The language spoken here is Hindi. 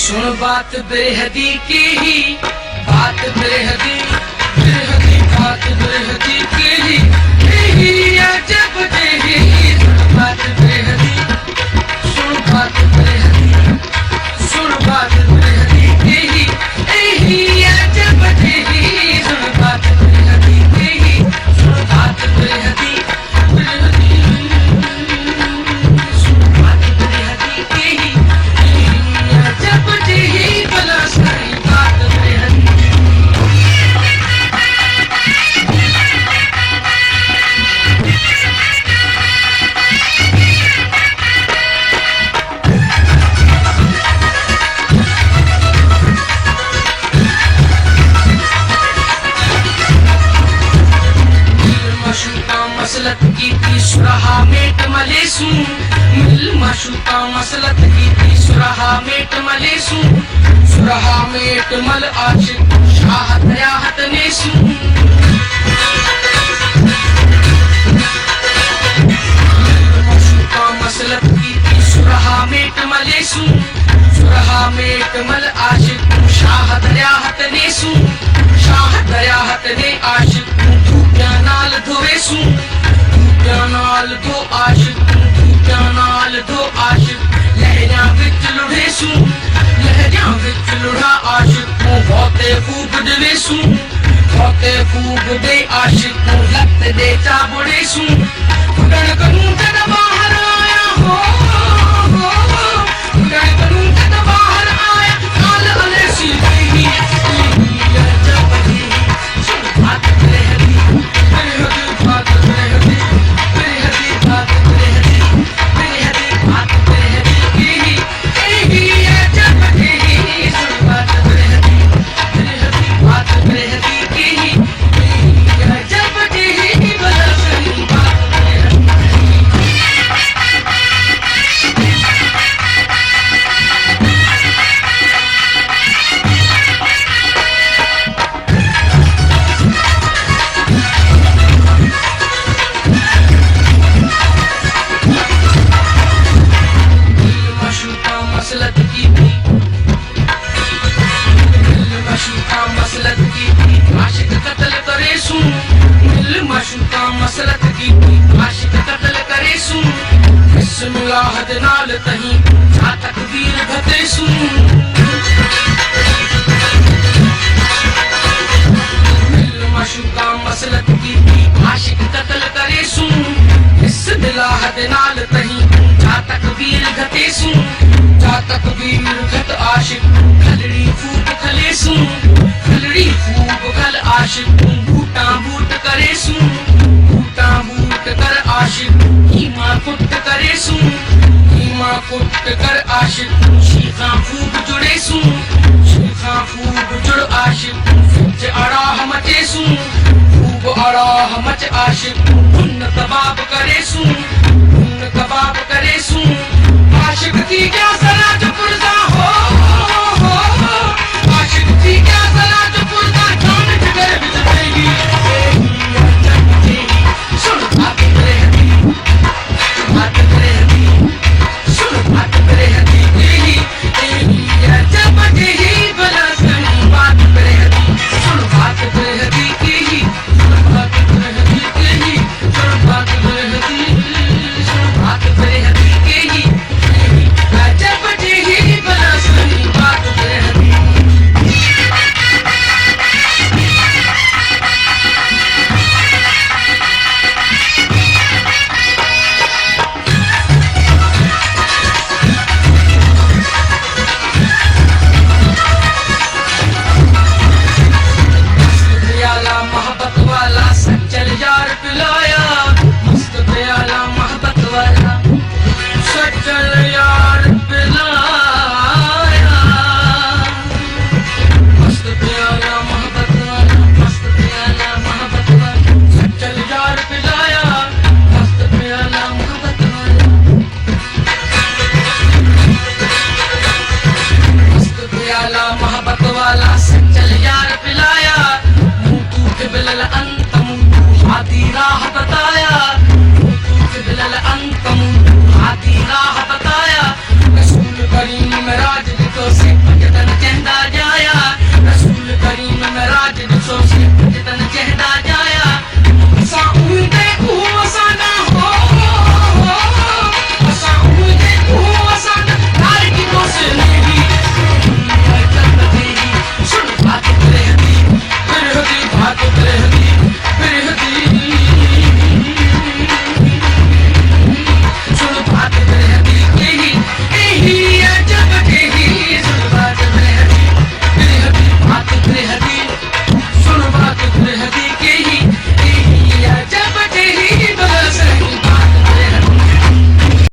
सुन बात बेहदी की ही, बात बेहदी बेहदी बात बेहदी की ही अजब देही। सुन बात बेहदी, सुन बात बेहदी, सुन बात बेहदी की ही अजब देही। सुन बात बेहदी की ही, सुन बात बेहदी बेहदी, सुन बात बेहदी की ही अजब देही। भला सारी बात बेहदी। मसलत की थी सुरहा मेट मलेसू, मिल मशूका मसलत की थी सुरहा मेट मलेसू। सुरहा मेट मल आशिक शाह दयाहत नेसू। मशूका मसलत की थी सुरहा मेट मलेसू। सुरहा मेट मल आशिक शाह दयाहत नेसू। शाह दयाहत ने आशिक नाल धोवेसू। नाल दो आशिक, नाल दो आशिक लहरिया विच लुढ़ेसू। लहरिया विच लुढ़ा आशिक बहुते खूब दवेसू। बहुते खूब दे आशिक लत दे चाबड़ेसू। खुदन करूं जद बाहर आया हो, खुदन करूं जद बाहर आया काल अलेसी देही। अजब देही, सुन बात बेहदी बेहदी बात बेहदी बेहदी बात बेहदी बेहदी बात बेहदी की ही अजब देही। सुन बात बेहदी बेहदी बात बेहदी की ही अजब देही। भला सही बात बेहदी। मशूका मसलत की थी, मिल मशूका मसलत की थी आशिक कत्ल करेसू। मिल मशूका मसलत की थी आशिक कत्ल करेसू। बिस्मिल्लाह दे नाल तही जा तकदीर घतेसू। मिल मशूका मसलत की थी आशिक कत्ल करेसू। बिस्मिल्लाह दे नाल तही जा तकदीर घतेसू। जा तकदीर घत आशिक खलड़ी फूक खलेसू। खलड़ी फूक खल आशिक बूटा बूट करेसू। बूटा बूट कर आशिक हीमा कुट करेसू। हीमा कुट कर आशिक शीखा फूक जुड़ेसू। शीखा फूक जुड़ आशिक फिज अड़ाह मचेसू। खूब अड़ाह मच आशिक उन्न कबाब करेसू। उन्न कबाब करेसू। आशिक थी क्या सला जो पुरजा हो, आशिक थी क्या सला जो पुरजा जान जिगर विच देगी। अजब देही, सुन बात बेहदी बात बेहदी, सुन बात बेहदी देही अजब देही। भला सही बात बेहदी, सुन बात बेहदी देही, सुन बात बेहदी देही, सुन बात बेहदी, सुन बात बेहदी देही अजब देही। भला सही बात बेहदी। मस्त प्याला मोहब्बत वाला सच्चल यार पिलाया। मस्त प्याला मोहब्बत वाला सच्चल यार पिलाया। मस्त प्याला मोहब्बत वाला, मस्त प्याला मोहब्बत वाला सच्चल यार पिलाया। मस्त प्याला मोहब्बत वाला, मस्त प्याला मोहब्बत वाला सच्चल यार पिलाया। मुंह तूत बिलल अंत मुंह हादी राह बताया। मुंह तूत बिलल अंत मुंह हादी राह बताया। रसूल करीम राज को